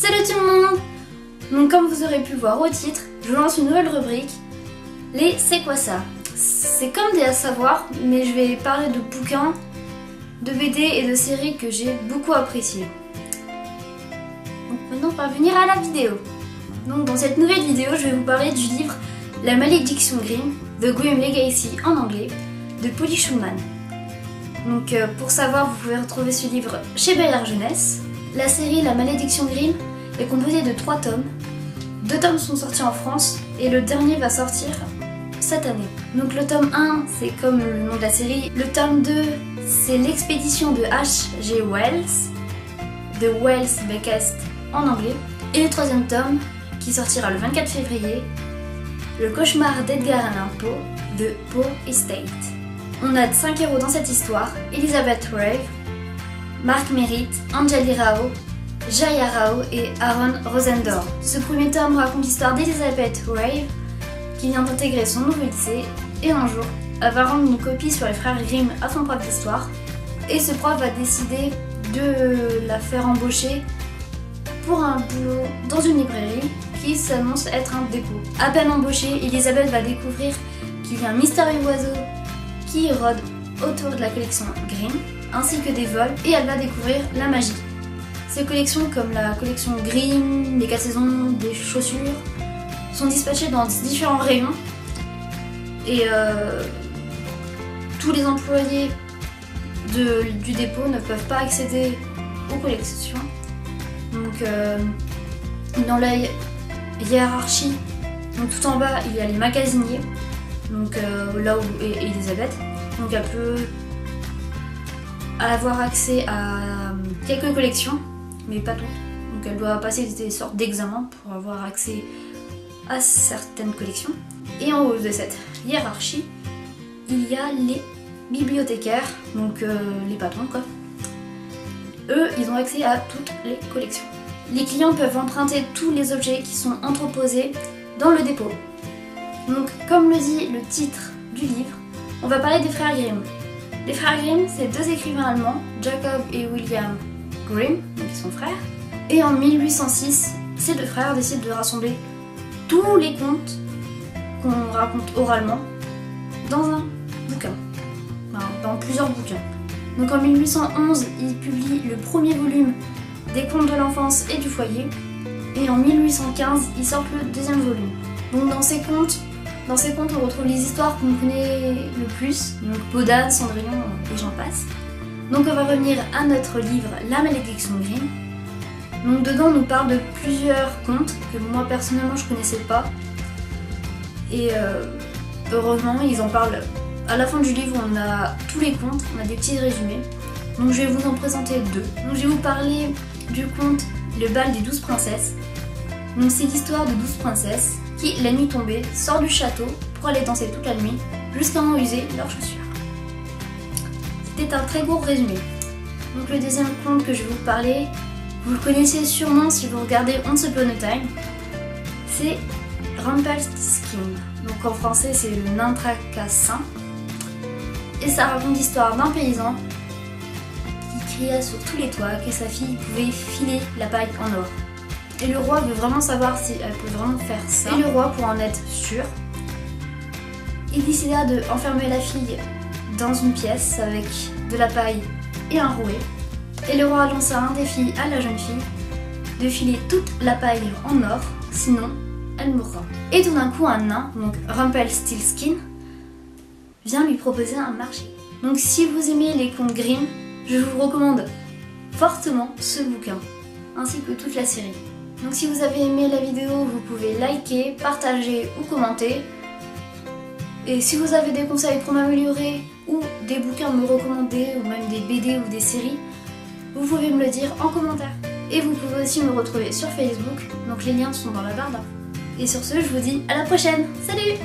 Salut tout le monde! Donc comme vous aurez pu voir au titre, je lance une nouvelle rubrique, les C'est quoi ça? C'est comme des à savoir, mais je vais parler de bouquins, de BD et de séries que j'ai beaucoup appréciées. Donc maintenant on va venir à la vidéo. Donc dans cette nouvelle vidéo, je vais vous parler du livre La Malédiction Grimm, The Grimm Legacy en anglais, de Polly Shulman. Donc pour savoir, vous pouvez retrouver ce livre chez Bayard Jeunesse. La série La Malédiction Grimm est composée de 3 tomes. 2 tomes sont sortis en France et le dernier va sortir cette année. Donc le tome 1, c'est comme le nom de la série. Le tome 2, c'est l'expédition de H.G. Wells, The Wells Bequest en anglais. Et le 3e tome, qui sortira le 24 février, Le cauchemar d'Edgar Allan Poe, de Poe Estate. On a 5 héros dans cette histoire, Elizabeth Rave, Mark Merritt, Anjali Rao, Jaya Rao et Aaron Rosendorf. Ce premier tome raconte l'histoire d'Elizabeth Rave qui vient d'intégrer son nouveau lycée et un jour, elle va rendre une copie sur les frères Grimm à son prof d'histoire et ce prof va décider de la faire embaucher pour un boulot dans une librairie qui s'annonce être un dépôt. À peine embauchée, Elizabeth va découvrir qu'il y a un mystérieux oiseau qui rôde autour de la collection Grimm, ainsi que des vols, et elle va découvrir la magie. Ces collections, comme la collection Grimm, les 4 saisons, des chaussures, sont dispatchées dans différents rayons, et tous les employés du dépôt ne peuvent pas accéder aux collections. Donc dans la hiérarchie, donc tout en bas il y a les magasiniers, donc là où est Elizabeth, donc elle peut avoir accès à quelques collections, mais pas toutes. Donc elle doit passer des sortes d'examens pour avoir accès à certaines collections. Et en haut de cette hiérarchie, il y a les bibliothécaires, donc les patrons quoi. Eux, ils ont accès à toutes les collections. Les clients peuvent emprunter tous les objets qui sont entreposés dans le dépôt. Donc, comme le dit le titre du livre, on va parler des frères Grimm. Les frères Grimm, c'est 2 écrivains allemands, Jacob et William Grimm, donc ils sont frères. Et en 1806, ces 2 frères décident de rassembler tous les contes qu'on raconte oralement dans un bouquin, enfin, dans plusieurs bouquins. Donc en 1811, ils publient le premier volume des contes de l'enfance et du foyer, et en 1815, ils sortent le 2e volume. Donc dans ces contes, on retrouve les histoires qu'on connaît le plus, donc Podane, Cendrillon et j'en passe. Donc on va revenir à notre livre La Malédiction Grimm. Donc dedans, on nous parle de plusieurs contes que moi personnellement je connaissais pas, et heureusement ils en parlent. À la fin du livre, on a tous les contes, on a des petits résumés. Donc je vais vous en présenter 2. Donc je vais vous parler du conte Le bal des 12 princesses. Donc c'est l'histoire de 12 princesses qui, la nuit tombée, sortent du château pour aller danser toute la nuit jusqu'à en user leurs chaussures. C'était un très court résumé. Donc le 2e conte que je vais vous parler, vous le connaissez sûrement si vous regardez Once Upon a Time, c'est Rumpelstiltskin. Donc en français c'est le nain tracassin. Et ça raconte l'histoire d'un paysan qui cria sur tous les toits que sa fille pouvait filer la paille en or. Et le roi veut vraiment savoir si elle peut vraiment faire ça. Et le roi, pour en être sûr, il décida de enfermer la fille dans une pièce avec de la paille et un rouet. Et le roi lança un défi à la jeune fille de filer toute la paille en or, sinon elle mourra. Et tout d'un coup, un nain, donc Rumpelstiltskin, vient lui proposer un marché. Donc si vous aimez les contes Grimm, je vous recommande fortement ce bouquin, ainsi que toute la série. Donc si vous avez aimé la vidéo, vous pouvez liker, partager ou commenter. Et si vous avez des conseils pour m'améliorer, ou des bouquins à me recommander, ou même des BD ou des séries, vous pouvez me le dire en commentaire. Et vous pouvez aussi me retrouver sur Facebook, donc les liens sont dans la barre d'infos. Et sur ce, je vous dis à la prochaine. Salut!